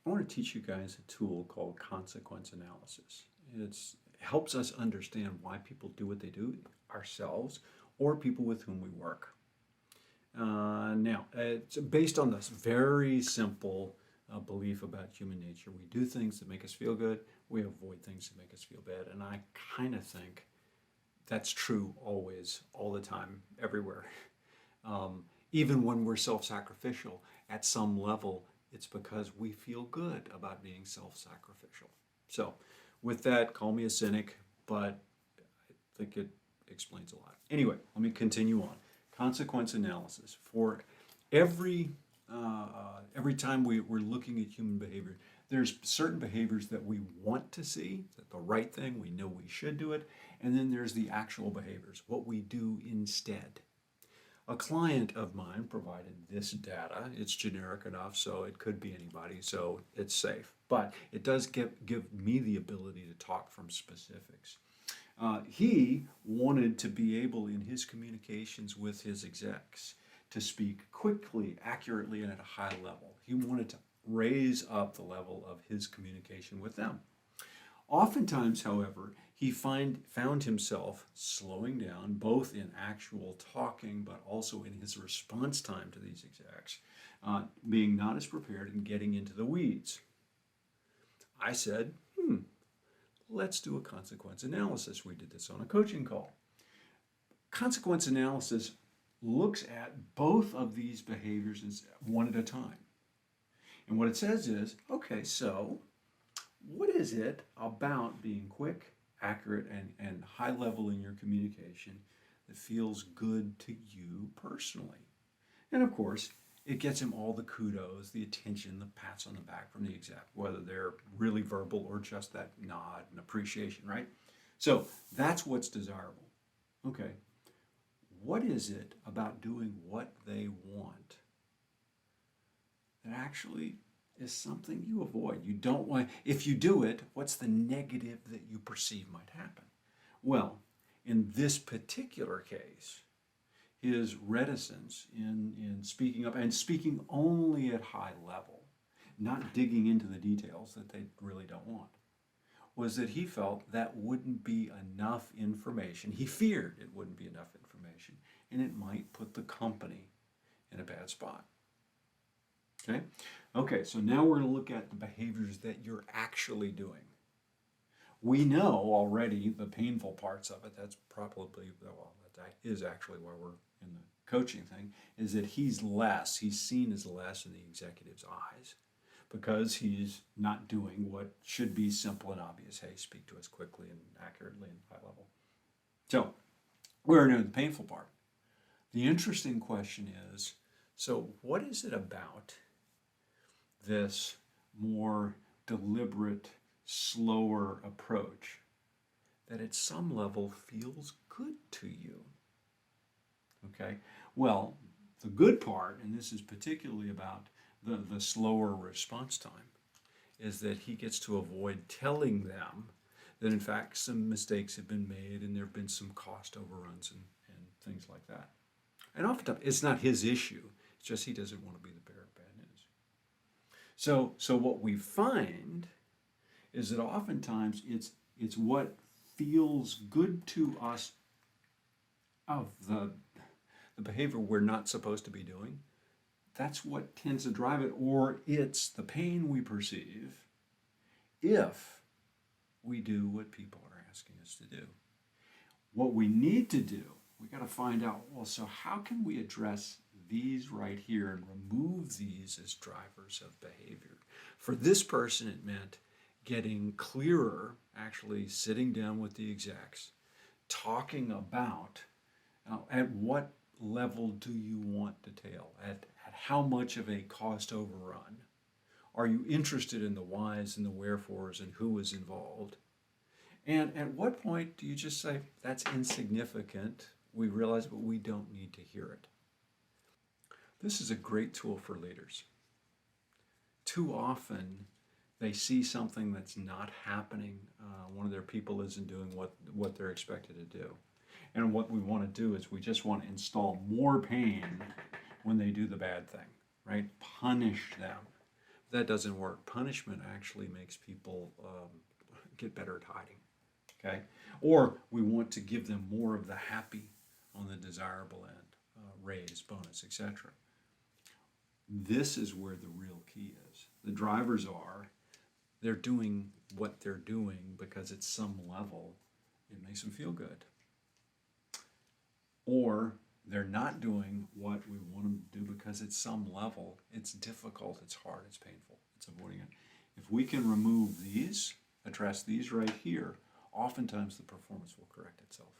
I want to teach you guys a tool called consequence analysis. It helps us understand why people do what they do, ourselves or people with whom we work. Now, it's based on this very simple belief about human nature. We do things that make us feel good, we avoid things that make us feel bad. And I kind of think that's true always, all the time, everywhere. Even when we're self sacrificial, at some level, it's because we feel good about being self sacrificial. So, with that, call me a cynic, but I think it explains a lot. Anyway, let me continue on. Consequence analysis. For every every time we're looking at human behavior, there's certain behaviors that we want to see, that the right thing, we know we should do it, and then there's the actual behaviors, what we do instead. A client of mine provided this data. It's generic enough, so it could be anybody, so it's safe. But it does give me the ability to talk from specifics. He wanted to be able, in his communications with his execs, to speak quickly, accurately, and at a high level. He wanted to raise up the level of his communication with them. Oftentimes, however, he found himself slowing down, both in actual talking, but also in his response time to these execs, being not as prepared and getting into the weeds. I said, let's do a consequence analysis. We did this on a coaching call. Consequence analysis looks at both of these behaviors one at a time. And what it says is, okay, so what is it about being quick, accurate, and high level in your communication that feels good to you personally? And of course, it gets him all the kudos, the attention, the pats on the back from the exec, whether they're really verbal or just that nod and appreciation, right? So that's what's desirable. Okay, what is it about doing what they want that actually is something you avoid? You don't want, if you do it, what's the negative that you perceive might happen? Well, in this particular case, his reticence in speaking up and speaking only at high level, not digging into the details that they really don't want, was that he felt that wouldn't be enough information. He feared it wouldn't be enough information, and it might put the company in a bad spot. Okay? Okay, so now we're going to look at the behaviors that you're actually doing. We know already the painful parts of it. That's probably, well, that is actually why we're in the coaching thing, is that he's seen as less in the executive's eyes because he's not doing what should be simple and obvious. Hey, speak to us quickly and accurately and high level. So we're in the painful part. The interesting question is, so what is it about this more deliberate, slower approach that at some level feels good to you? Okay, well, the good part, and this is particularly about the slower response time, is that he gets to avoid telling them that in fact some mistakes have been made and there have been some cost overruns and things like that. And oftentimes it's not his issue, it's just he doesn't want to be the bearer of bad news. So what we find is that oftentimes it's what feels good to us of the behavior we're not supposed to be doing. That's what tends to drive it, or it's the pain we perceive if we do what people are asking us to do. What we need to do, we got to find out, well, so how can we address these right here and remove these as drivers of behavior? For this person, it meant getting clearer, actually sitting down with the execs, talking about at what level do you want detail? At how much of a cost overrun? Are you interested in the whys and the wherefores and who is involved? And at what point do you just say, that's insignificant, we realize, but we don't need to hear it? This is a great tool for leaders. Too often, they see something that's not happening. One of their people isn't doing what they're expected to do. And what we want to do is we just want to install more pain when they do the bad thing, right? Punish them. that doesn't work. Punishment actually makes people get better at hiding. Okay? Or we want to give them more of the happy on the desirable end, raise, bonus, etc. This is where the real key is. The drivers they're doing what they're doing because at some level it makes them feel good. Or they're not doing what we want them to do because at some level it's difficult, it's hard, it's painful, it's avoiding it. If we can remove these, address these right here, oftentimes the performance will correct itself.